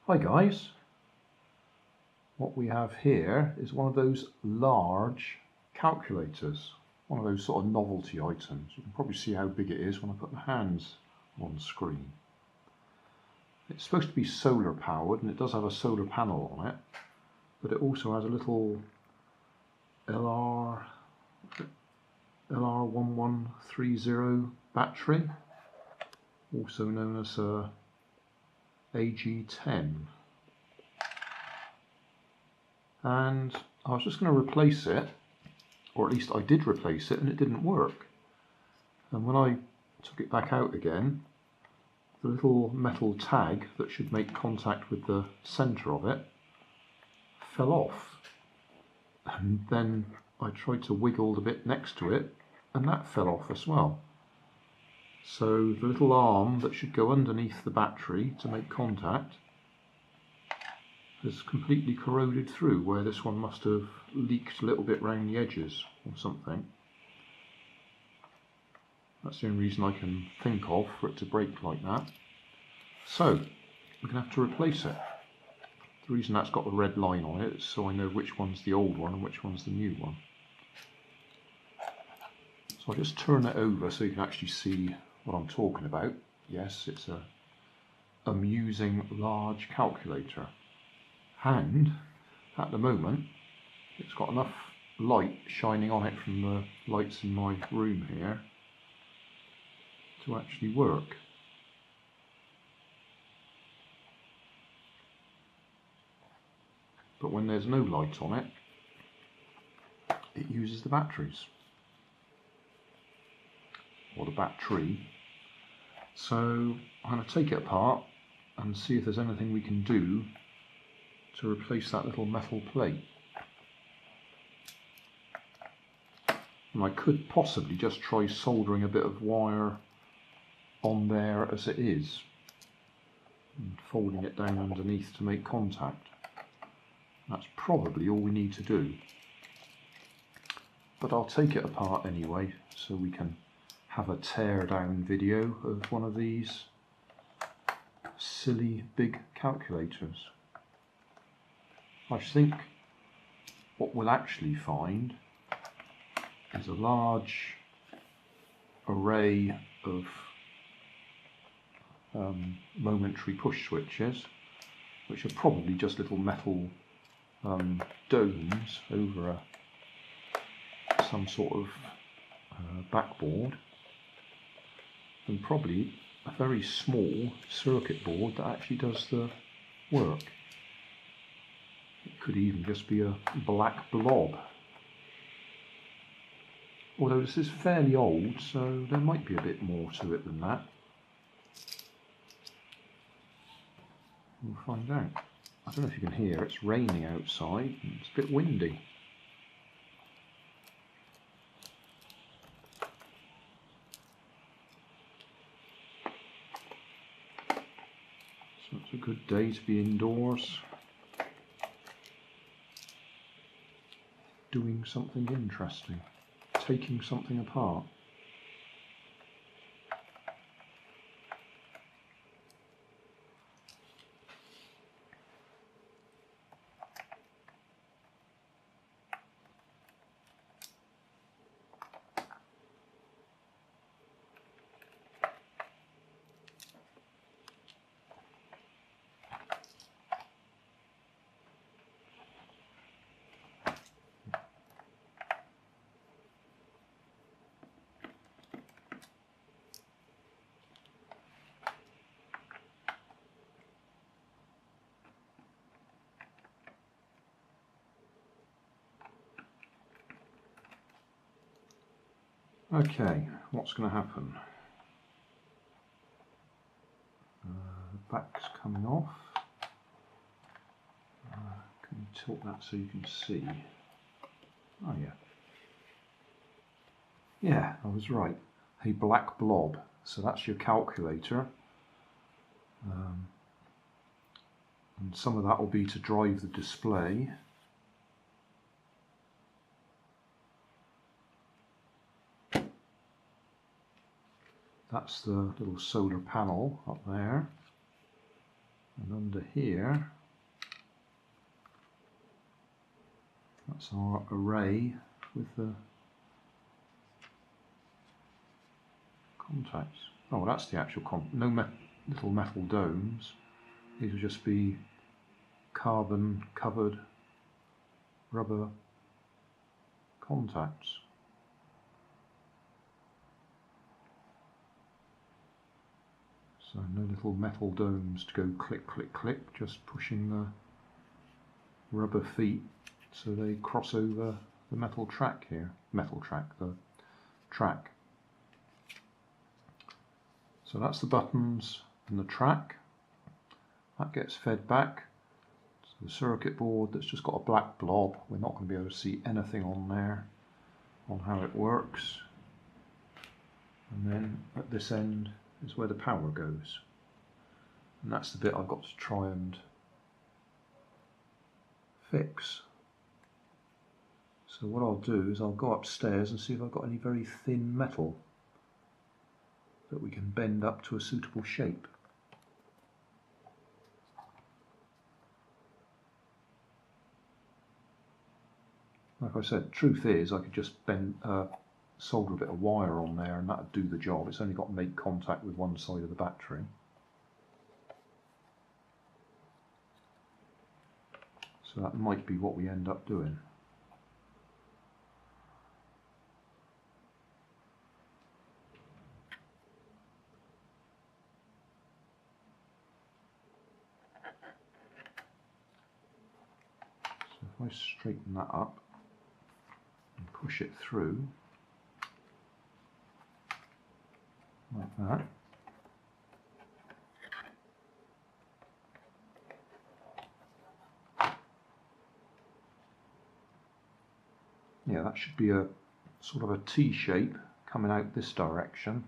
Hi guys, what we have here is one of those large calculators, one of those sort of novelty items. You can probably see how big it is when I put my hands on screen. It's supposed to be solar powered and it does have a solar panel on it, but it also has a little LR1130 battery, also known as a AG10. And I was just going to replace it, or at least I did replace it, and it didn't work. And when I took it back out again, the little metal tag that should make contact with the centre of it fell off. And then I tried to wiggle the bit next to it, and that fell off as well. So the little arm that should go underneath the battery to make contact has completely corroded through, where this one must have leaked a little bit round the edges or something. That's the only reason I can think of for it to break like that. So we're going to have to replace it. The reason that's got the red line on it is so I know which one's the old one and which one's the new one. So I'll just turn it over so you can actually see what I'm talking about. Yes, it's a amusing large calculator. And at the moment it's got enough light shining on it from the lights in my room here to actually work. But when there's no light on it, it uses the batteries, or the battery. So I'm going to take it apart and see if there's anything we can do to replace that little metal plate. And I could possibly just try soldering a bit of wire on there as it is and folding it down underneath to make contact. That's probably all we need to do. But I'll take it apart anyway so we can have a tear down video of one of these silly big calculators. I think what we'll actually find is a large array of momentary push switches, which are probably just little metal domes over some sort of backboard, and probably a very small circuit board that actually does the work. It could even just be a black blob. Although this is fairly old, so there might be a bit more to it than that. We'll find out. I don't know if you can hear, it's raining outside and it's a bit windy. So it's a good day to be indoors, doing something interesting, taking something apart. Okay, what's going to happen? The back's coming off. Can you tilt that so you can see? Oh yeah. Yeah, I was right. A black blob. So that's your calculator. And some of that will be to drive the display. That's the little solar panel up there. And under here, that's our array with the contacts. Oh, that's the actual little metal domes. These will just be carbon covered rubber contacts. So no little metal domes to go click, click, click, just pushing the rubber feet so they cross over the metal track here. The track. So that's the buttons and the track. That gets fed back to the circuit board that's just got a black blob. We're not going to be able to see anything on there on how it works. And then at this end is where the power goes. And that's the bit I've got to try and fix. So what I'll do is I'll go upstairs and see if I've got any very thin metal that we can bend up to a suitable shape. Like I said, truth is I could just solder a bit of wire on there and that would do the job. It's only got to make contact with one side of the battery. So that might be what we end up doing. So if I straighten that up and push it through like that, yeah, that should be a sort of a T shape coming out this direction,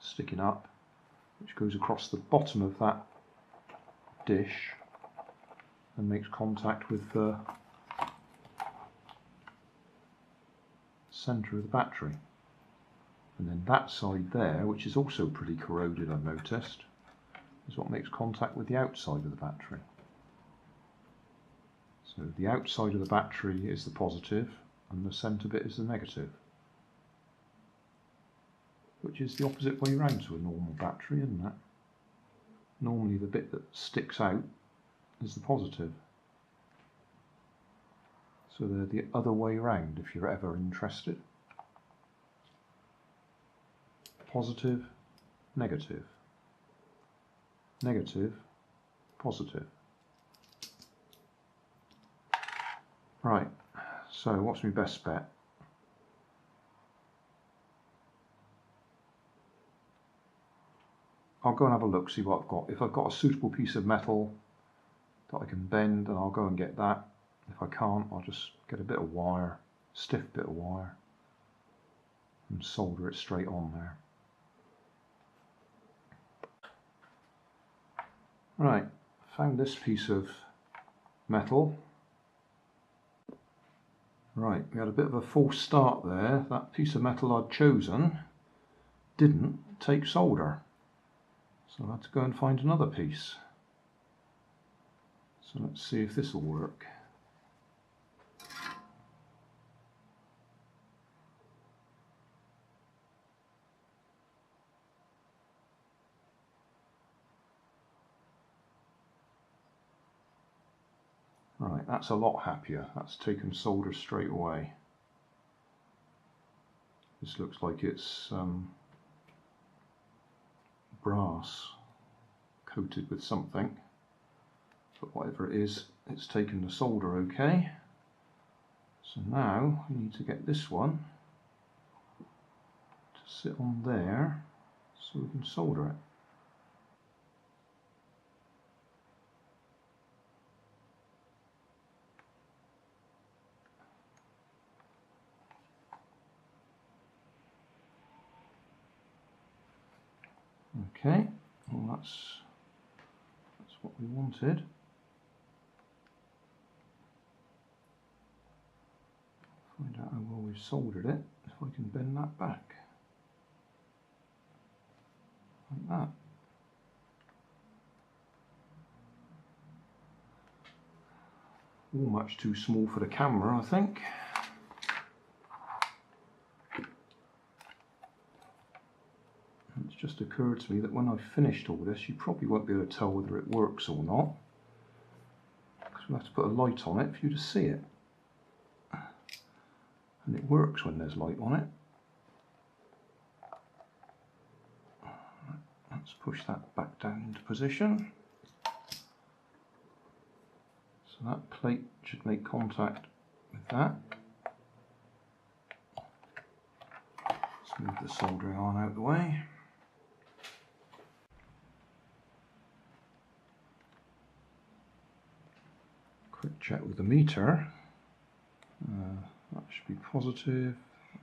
sticking up, which goes across the bottom of that dish and makes contact with the centre of the battery. And then that side there, which is also pretty corroded, I've noticed, is what makes contact with the outside of the battery. So the outside of the battery is the positive and the centre bit is the negative, which is the opposite way round to a normal battery, isn't it? Normally the bit that sticks out is the positive. So they're the other way round if you're ever interested. Positive, negative, negative, positive. Right, so what's my best bet? I'll go and have a look, see what I've got. If I've got a suitable piece of metal that I can bend, then I'll go and get that. If I can't, I'll just get a bit of wire, stiff bit of wire, and solder it straight on there. Right, found this piece of metal. Right, we had a bit of a false start there. That piece of metal I'd chosen didn't take solder. So I had to go and find another piece. So let's see if this will work. Right, that's a lot happier. That's taken solder straight away. This looks like it's brass coated with something, but whatever it is, it's taken the solder okay. So now we need to get this one to sit on there so we can solder it. Okay, well that's what we wanted. Find out how well we've soldered it, if I can bend that back. Like that. all much too small for the camera, I think. It's just occurred to me that when I've finished all this, you probably won't be able to tell whether it works or not, because we'll have to put a light on it for you to see it. And it works when there's light on it. Let's push that back down into position. So that plate should make contact with that. Let's move the soldering iron out of the way. Quick check with the meter. That should be positive,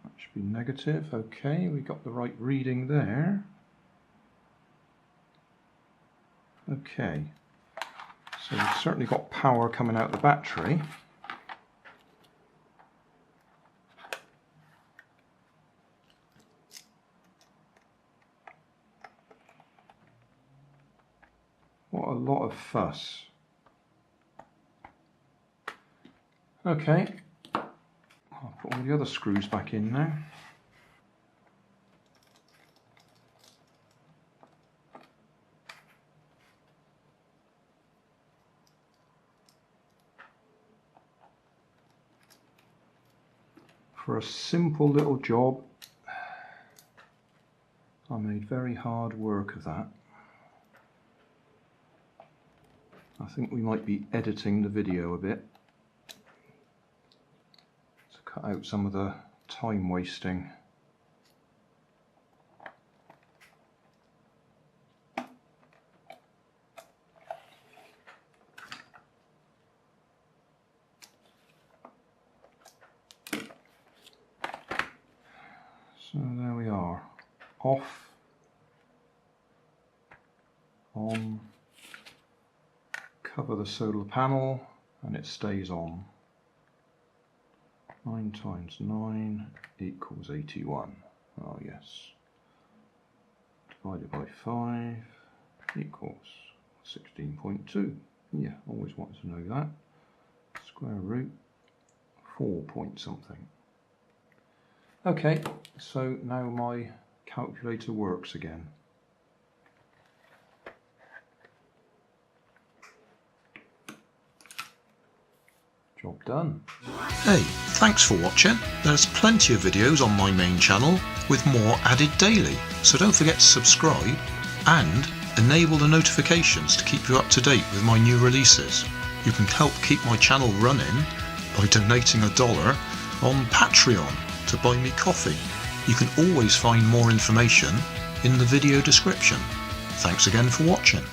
that should be negative. Okay, we got the right reading there. Okay, so we've certainly got power coming out of the battery. What a lot of fuss. Okay, I'll put all the other screws back in now. For a simple little job, I made very hard work of that. I think we might be editing the video a bit to cut out some of the time wasting. So there we are, off, on, cover the solar panel and it stays on. 9 times 9 equals 81. Oh yes. Divided by 5 equals 16.2. Yeah, always wanted to know that. Square root 4 point something. Okay, so now my calculator works again. Job done. Hey, thanks for watching. There's plenty of videos on my main channel with more added daily, so don't forget to subscribe and enable the notifications to keep you up to date with my new releases. You can help keep my channel running by donating $1 on Patreon to buy me coffee. You can always find more information in the video description. Thanks again for watching.